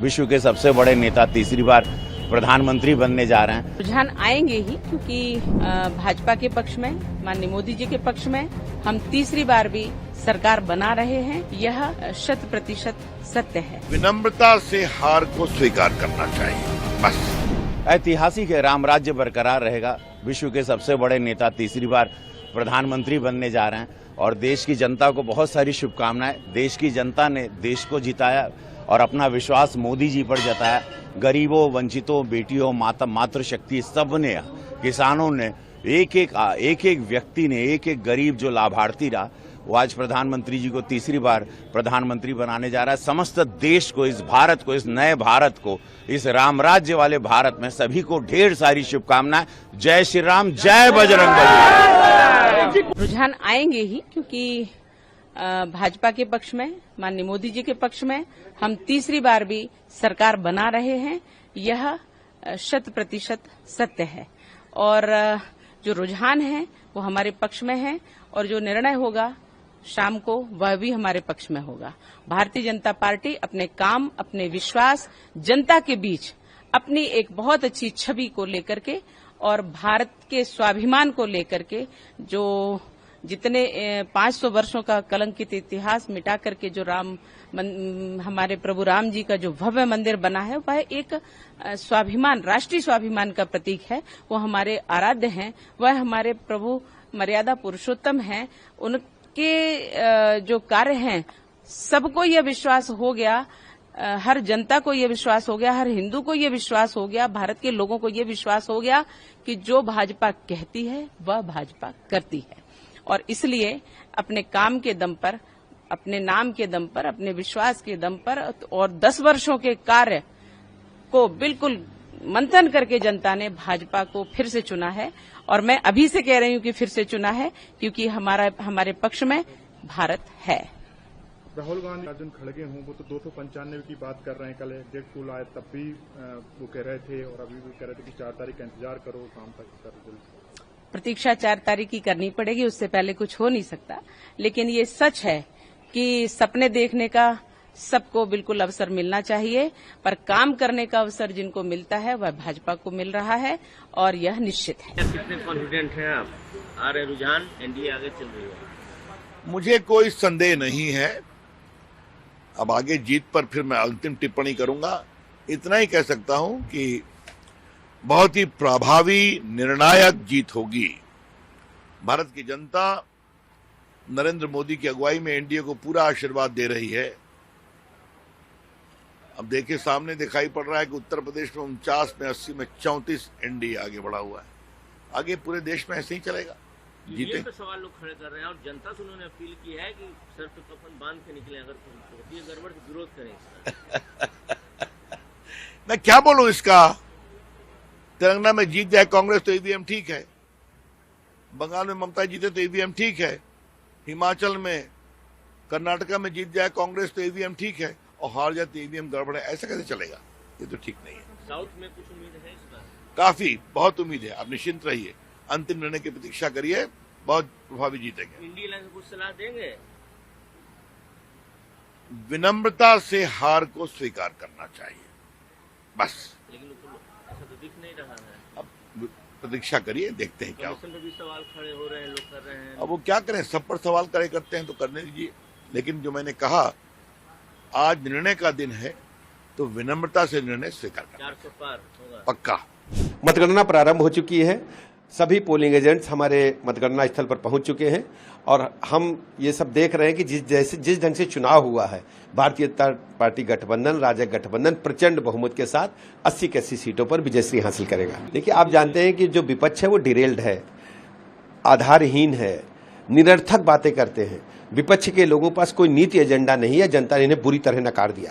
विश्व के सबसे बड़े नेता तीसरी बार प्रधानमंत्री बनने जा रहे हैं। रुझान आएंगे ही, क्योंकि भाजपा के पक्ष में, माननीय मोदी जी के पक्ष में हम तीसरी बार भी सरकार बना रहे हैं। यह 100% सत्य है। विनम्रता से हार को स्वीकार करना चाहिए, बस। ऐतिहासिक राम राज्य बरकरार रहेगा। विश्व के सबसे बड़े नेता तीसरी बार प्रधानमंत्री बनने जा रहे हैं और देश की जनता को बहुत सारी शुभकामनाएं। देश की जनता ने देश को जिताया और अपना विश्वास मोदी जी पर जताया। गरीबों, वंचितों, बेटियों, मातृशक्ति सब ने, किसानों ने, एक एक व्यक्ति ने, एक एक गरीब जो लाभार्थी रहा, वो आज प्रधानमंत्री जी को तीसरी बार प्रधानमंत्री बनाने जा रहा है। समस्त देश को, इस भारत को, इस नए भारत को, इस राम राज्य वाले भारत में सभी को ढेर सारी शुभकामनाएं। जय श्री राम, जय बजरंगबली। रुझान आएंगे ही, क्योंकि भाजपा के पक्ष में, माननीय मोदी जी के पक्ष में हम तीसरी बार भी सरकार बना रहे हैं। यह 100% सत्य है और जो रुझान है वो हमारे पक्ष में है और जो निर्णय होगा शाम को वह भी हमारे पक्ष में होगा। भारतीय जनता पार्टी अपने काम, अपने विश्वास जनता के बीच अपनी एक बहुत अच्छी छवि को लेकर के और भारत के स्वाभिमान को लेकर के, जो जितने 500 वर्षों का कलंकित इतिहास मिटा करके जो हमारे प्रभु राम जी का जो भव्य मंदिर बना है, वह एक स्वाभिमान, राष्ट्रीय स्वाभिमान का प्रतीक है। वो हमारे आराध्य हैं, वह हमारे प्रभु मर्यादा पुरुषोत्तम हैं। उनके जो कार्य हैं, सबको यह विश्वास हो गया, हर जनता को यह विश्वास हो गया, हर हिंदू को यह विश्वास हो गया, भारत के लोगों को यह विश्वास हो गया कि जो भाजपा कहती है वह भाजपा करती है। और इसलिए अपने काम के दम पर, अपने नाम के दम पर, अपने विश्वास के दम पर और 10 वर्षों के कार्य को बिल्कुल मंथन करके जनता ने भाजपा को फिर से चुना है। और मैं अभी से कह रही हूं कि फिर से चुना है, क्योंकि हमारे पक्ष में भारत है। राहुल गांधी, अर्जुन खड़गे हों, वो तो 295 की बात कर रहे हैं। कल डेट पुल आए तब भी वो कह रहे थे और अभी भी कह रहे थे कि 4 तारीख का इंतजार करो, शाम तक कर जल्द। प्रतीक्षा 4 तारीख की करनी पड़ेगी, उससे पहले कुछ हो नहीं सकता। लेकिन ये सच है कि सपने देखने का सबको बिल्कुल अवसर मिलना चाहिए, पर काम करने का अवसर जिनको मिलता है वह भाजपा को मिल रहा है और यह निश्चित है। कितने कॉन्फिडेंट हैं आप? आ रहे रुझान, एनडीए आगे चल रही है? मुझे कोई संदेह नहीं है। अब आगे जीत पर फिर मैं अंतिम टिप्पणी करूंगा। इतना ही कह सकता हूं कि बहुत ही प्रभावी, निर्णायक जीत होगी। भारत की जनता नरेंद्र मोदी की अगुवाई में एनडीए को पूरा आशीर्वाद दे रही है। अब देखिए, सामने दिखाई पड़ रहा है कि उत्तर प्रदेश में 49 में 80 में 34 एनडीए आगे बढ़ा हुआ है। आगे पूरे देश में ऐसे ही चलेगा। जीते पे सवाल लोग खड़े कर रहे हैं और जनता से उन्होंने अपील की है कि सर पे कफन बांध के निकले, अगर ये गड़बड़ से विरोध करें। मैं क्या बोलूं इसका? तेलंगाना में जीत जाए कांग्रेस तो ईवीएम ठीक है, बंगाल में ममता जीते तो ईवीएम ठीक है, हिमाचल में, कर्नाटका में जीत जाए कांग्रेस तो ईवीएम ठीक है और हार जाए तो ईवीएम गड़बड़ है। ऐसा कैसे चलेगा? ये तो ठीक नहीं है। साउथ में कुछ उम्मीद है इस बार? काफी, बहुत उम्मीद है। आप निश्चिंत रहिए, अंतिम निर्णय की प्रतीक्षा करिए, बहुत प्रभावी जीतेंगे। इंडिया लाइन कुछ सलाह देंगे? विनम्रता से हार को स्वीकार करना चाहिए, बस। लेकिन ऐसा तो दिख नहीं रहा है। अब प्रतीक्षा करिए, देखते हैं क्या होता है। कमीशन पे भी सवाल खड़े हो रहे हैं, लोग कर रहे हैं। अब वो क्या करें, सब पर सवाल करते हैं तो करने दीजिए। लेकिन जो मैंने कहा, आज निर्णय का दिन है तो विनम्रता से निर्णय स्वीकार करना। 400 पार होगा पक्का। मतगणना प्रारंभ हो चुकी है। सभी पोलिंग एजेंट्स हमारे मतगणना स्थल पर पहुंच चुके हैं और हम ये सब देख रहे हैं कि जिस ढंग से चुनाव हुआ है, भारतीय जनता पार्टी गठबंधन, राजग गठबंधन प्रचंड बहुमत के साथ 80 की 80 सीटों पर विजयश्री हासिल करेगा। देखिए, आप जानते हैं कि जो विपक्ष है वो डिरेल्ड है, आधारहीन है, निरर्थक बातें करते हैं। विपक्ष के लोगों के पास कोई नीति एजेंडा नहीं है। जनता ने इन्हें बुरी तरह नकार दिया है।